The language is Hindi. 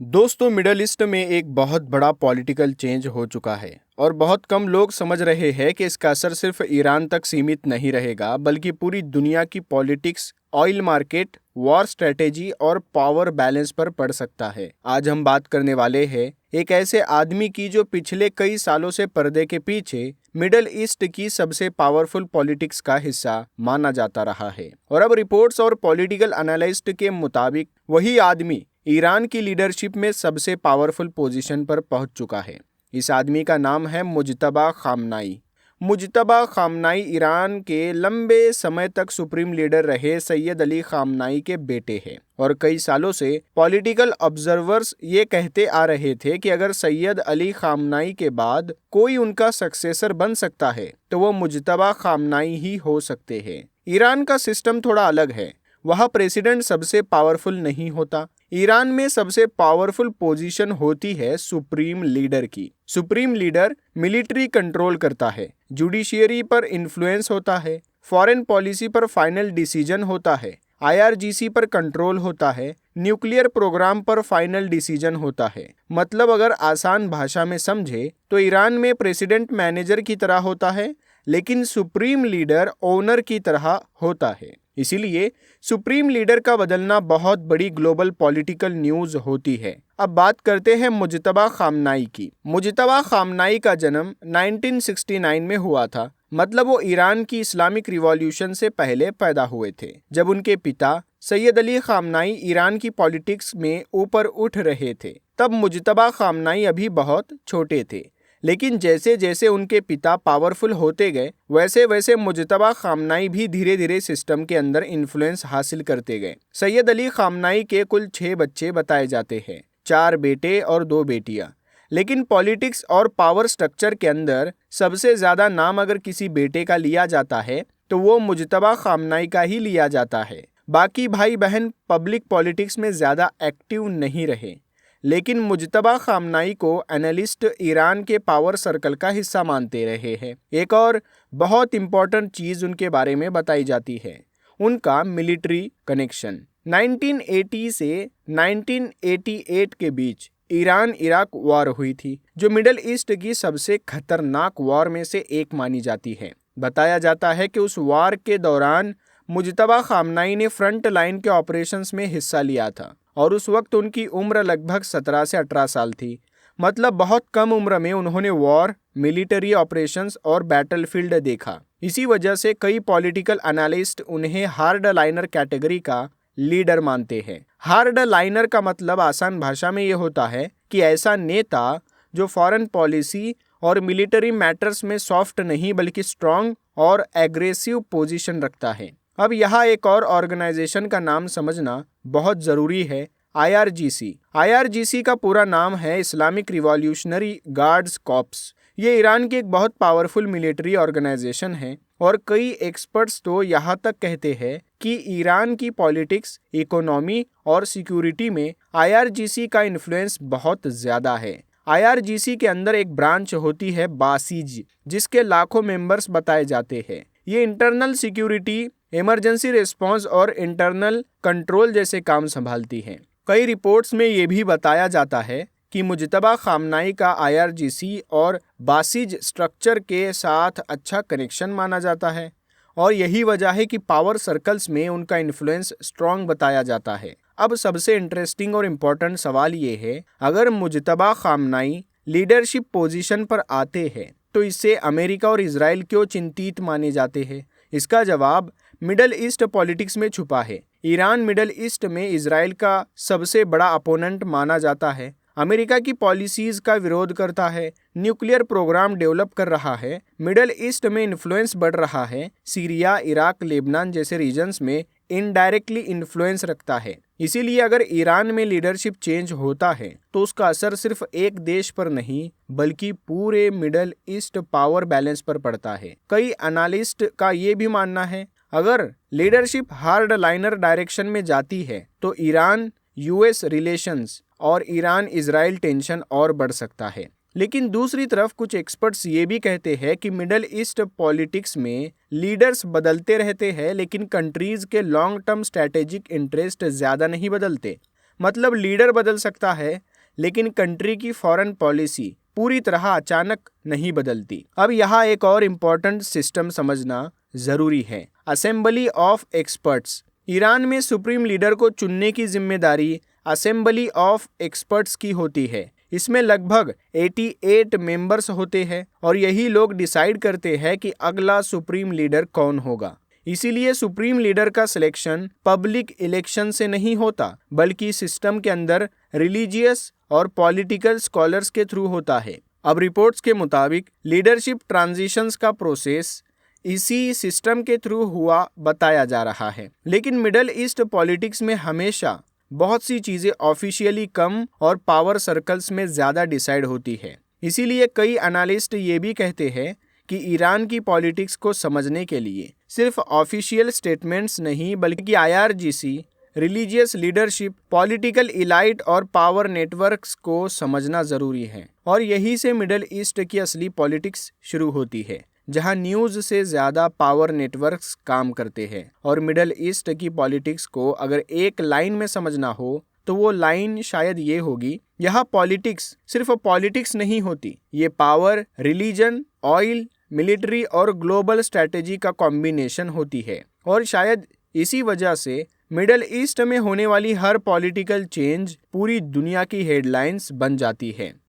दोस्तों, मिडल ईस्ट में एक बहुत बड़ा पॉलिटिकल चेंज हो चुका है और बहुत कम लोग समझ रहे हैं कि इसका असर सिर्फ ईरान तक सीमित नहीं रहेगा, बल्कि पूरी दुनिया की politics, oil market, war strategy और पावर बैलेंस पर पड़ सकता है। आज हम बात करने वाले हैं एक ऐसे आदमी की जो पिछले कई सालों से पर्दे के पीछे मिडल ईस्ट की सबसे पावरफुल पॉलिटिक्स का हिस्सा माना जाता रहा है। और अब रिपोर्ट्स और पॉलिटिकल एनालिस्ट के मुताबिक वही आदमी ईरान की लीडरशिप में सबसे पावरफुल पोजीशन पर पहुंच चुका है। इस आदमी का नाम है Mojtaba Khamenei. Mojtaba Khamenei Iran के लंबे समय तक सुप्रीम लीडर रहे सैयद अली खामनाई के बेटे हैं और कई सालों से पॉलिटिकल ऑब्जर्वर्स ये कहते आ रहे थे कि अगर सैयद अली खामनाई के बाद कोई उनका सक्सेसर बन सकता है तो वो मुज्तबा खामनाई ही हो सकते हैं। ईरान का सिस्टम थोड़ा अलग है। वहाँ प्रेसिडेंट सबसे पावरफुल नहीं होता। ईरान में सबसे पावरफुल पोजीशन होती है सुप्रीम लीडर की। सुप्रीम लीडर मिलिट्री कंट्रोल करता है, जुडिशियरी पर इन्फ्लुएंस होता है, फॉरेन पॉलिसी पर फाइनल डिसीजन होता है, आईआरजीसी पर कंट्रोल होता है, न्यूक्लियर प्रोग्राम पर फाइनल डिसीजन होता है। मतलब अगर आसान भाषा में समझे तो ईरान में प्रेसिडेंट मैनेजर की तरह होता है, लेकिन सुप्रीम लीडर ओनर की तरह होता है। इसीलिए सुप्रीम लीडर का बदलना बहुत बड़ी ग्लोबल पॉलिटिकल न्यूज होती है। अब बात करते हैं मुज्तबा खामनाई की। मुज्तबा खामनाई का जन्म 1969 में हुआ था। मतलब वो ईरान की इस्लामिक रिवॉल्यूशन से पहले पैदा हुए थे, जब उनके पिता सैयद अली खामनाई ईरान की पॉलिटिक्स में ऊपर उठ रहे थे। तब मुज्तबा खामनाई अभी बहुत छोटे थे, लेकिन जैसे जैसे उनके पिता पावरफुल होते गए वैसे वैसे मुज्तबा खामनाई भी धीरे धीरे सिस्टम के अंदर इन्फ्लुएंस हासिल करते गए। सैयद अली खामनाई के कुल 6 बच्चे बताए जाते हैं, 4 बेटे और 2 बेटियां। लेकिन पॉलिटिक्स और पावर स्ट्रक्चर के अंदर सबसे ज्यादा नाम अगर किसी बेटे का लिया जाता है तो वो मुज्तबा खामनाई का ही लिया जाता है। बाकी भाई बहन पब्लिक पॉलिटिक्स में ज्यादा एक्टिव नहीं रहे, लेकिन मुज्तबा खामनाई को एनालिस्ट ईरान के पावर सर्कल का हिस्सा मानते रहे हैं। एक और बहुत इंपॉर्टेंट चीज उनके बारे में बताई जाती है, उनका मिलिट्री कनेक्शन। 1980 से 1988 के बीच ईरान इराक वॉर हुई थी, जो मिडल ईस्ट की सबसे खतरनाक वॉर में से एक मानी जाती है। बताया जाता है कि उस वॉर के दौरान मुज्तबा खामनाई ने फ्रंट लाइन के ऑपरेशंस में हिस्सा लिया था और उस वक्त उनकी उम्र लगभग 17 से 18 साल थी। मतलब बहुत कम उम्र में उन्होंने वॉर, मिलिट्री ऑपरेशंस और बैटलफील्ड देखा। इसी वजह से कई पॉलिटिकल एनालिस्ट उन्हें हार्ड लाइनर कैटेगरी का लीडर मानते हैं। हार्ड लाइनर का मतलब आसान भाषा में ये होता है कि ऐसा नेता जो फॉरेन पॉलिसी और मिलिट्री मैटर्स में सॉफ्ट नहीं बल्कि स्ट्रांग और एग्रेसिव पोजीशन रखता है। अब यहाँ एक और ऑर्गेनाइजेशन का नाम समझना बहुत जरूरी है, आईआरजीसी। आईआरजीसी का पूरा नाम है इस्लामिक रिवॉल्यूशनरी गार्ड्स कॉर्प्स। ये ईरान की एक बहुत पावरफुल मिलिट्री ऑर्गेनाइजेशन है और कई एक्सपर्ट्स तो यहाँ तक कहते हैं कि ईरान की पॉलिटिक्स, इकोनॉमी और सिक्योरिटी में आईआरजीसी का इन्फ्लुएंस बहुत ज्यादा है। आईआरजीसी के अंदर एक ब्रांच होती है बासिज, जिसके लाखों मेंबर्स बताए जाते हैं। ये इंटरनल सिक्योरिटी, इमरजेंसी रिस्पांस और इंटरनल कंट्रोल जैसे काम संभालती हैं। कई रिपोर्ट्स में ये भी बताया जाता है कि मुज्तबा खामनाई का आईआरजीसी और बासिज स्ट्रक्चर के साथ अच्छा कनेक्शन माना जाता है और यही वजह है कि पावर सर्कल्स में उनका इन्फ्लुएंस स्ट्रॉन्ग बताया जाता है। अब सबसे इंटरेस्टिंग और इम्पोर्टेंट सवाल ये है, अगर मुज्तबा खामनाई लीडरशिप पोजीशन पर आते हैं तो इससे अमेरिका और इजराइल क्यों चिंतित माने जाते हैं? इसका जवाब मिडल ईस्ट पॉलिटिक्स में छुपा है। ईरान मिडल ईस्ट में इजराइल का सबसे बड़ा अपोनेंट माना जाता है, अमेरिका की पॉलिसीज का विरोध करता है, न्यूक्लियर प्रोग्राम डेवलप कर रहा है, मिडल ईस्ट में इन्फ्लुएंस बढ़ रहा है, सीरिया, इराक, लेबनान जैसे रीजन्स में इनडायरेक्टली इन्फ्लुएंस रखता है। इसीलिए अगर ईरान में लीडरशिप चेंज होता है तो उसका असर सिर्फ एक देश पर नहीं बल्कि पूरे मिडल ईस्ट पावर बैलेंस पर पड़ता है। कई एनालिस्ट का ये भी मानना है, अगर लीडरशिप हार्ड लाइनर डायरेक्शन में जाती है तो ईरान यूएस रिलेशंस और ईरान इजराइल टेंशन और बढ़ सकता है। लेकिन दूसरी तरफ कुछ एक्सपर्ट्स ये भी कहते हैं कि मिडल ईस्ट पॉलिटिक्स में लीडर्स बदलते रहते हैं, लेकिन कंट्रीज के लॉन्ग टर्म स्ट्रैटेजिक इंटरेस्ट ज़्यादा नहीं बदलते। मतलब लीडर बदल सकता है लेकिन कंट्री की फॉरेन पॉलिसी पूरी तरह अचानक नहीं बदलती। अब यहाँ एक और इम्पोर्टेंट सिस्टम समझना जरूरी है, असेंबली ऑफ एक्सपर्ट्स। ईरान में सुप्रीम लीडर को चुनने की जिम्मेदारी असेंबली ऑफ एक्सपर्ट्स की होती है। इसमें लगभग 88 मेंबर्स होते हैं और यही लोग डिसाइड करते हैं कि अगला सुप्रीम लीडर कौन होगा। इसीलिए सुप्रीम लीडर का सिलेक्शन पब्लिक इलेक्शन से नहीं होता, बल्कि सिस्टम के अंदर रिलीजियस और पॉलिटिकल स्कॉलर्स के थ्रू होता है। अब रिपोर्ट्स के मुताबिक लीडरशिप ट्रांजिशंस का प्रोसेस इसी सिस्टम के थ्रू हुआ बताया जा रहा है। लेकिन मिडल ईस्ट पॉलिटिक्स में हमेशा बहुत सी चीजें ऑफिशियली कम और पावर सर्कल्स में ज्यादा डिसाइड होती है। इसीलिए कई एनालिस्ट ये भी कहते हैं कि ईरान की पॉलिटिक्स को समझने के लिए सिर्फ ऑफिशियल स्टेटमेंट्स नहीं, बल्कि IRGC, religious leadership, political elite और पावर नेटवर्क्स को समझना जरूरी है। और यही से मिडल ईस्ट की असली पॉलिटिक्स शुरू होती है, जहां न्यूज़ से ज़्यादा पावर नेटवर्क्स काम करते हैं। और मिडल ईस्ट की पॉलिटिक्स को अगर एक लाइन में समझना हो तो वो लाइन शायद ये होगी, यह पॉलिटिक्स सिर्फ पॉलिटिक्स नहीं होती, ये पावर, रिलीजन, ऑयल, मिलिट्री और ग्लोबल स्ट्रैटेजी का कॉम्बिनेशन होती है। और शायद इसी वजह से मिडल ईस्ट में होने वाली हर पॉलिटिकल चेंज पूरी दुनिया की हेडलाइंस बन जाती है।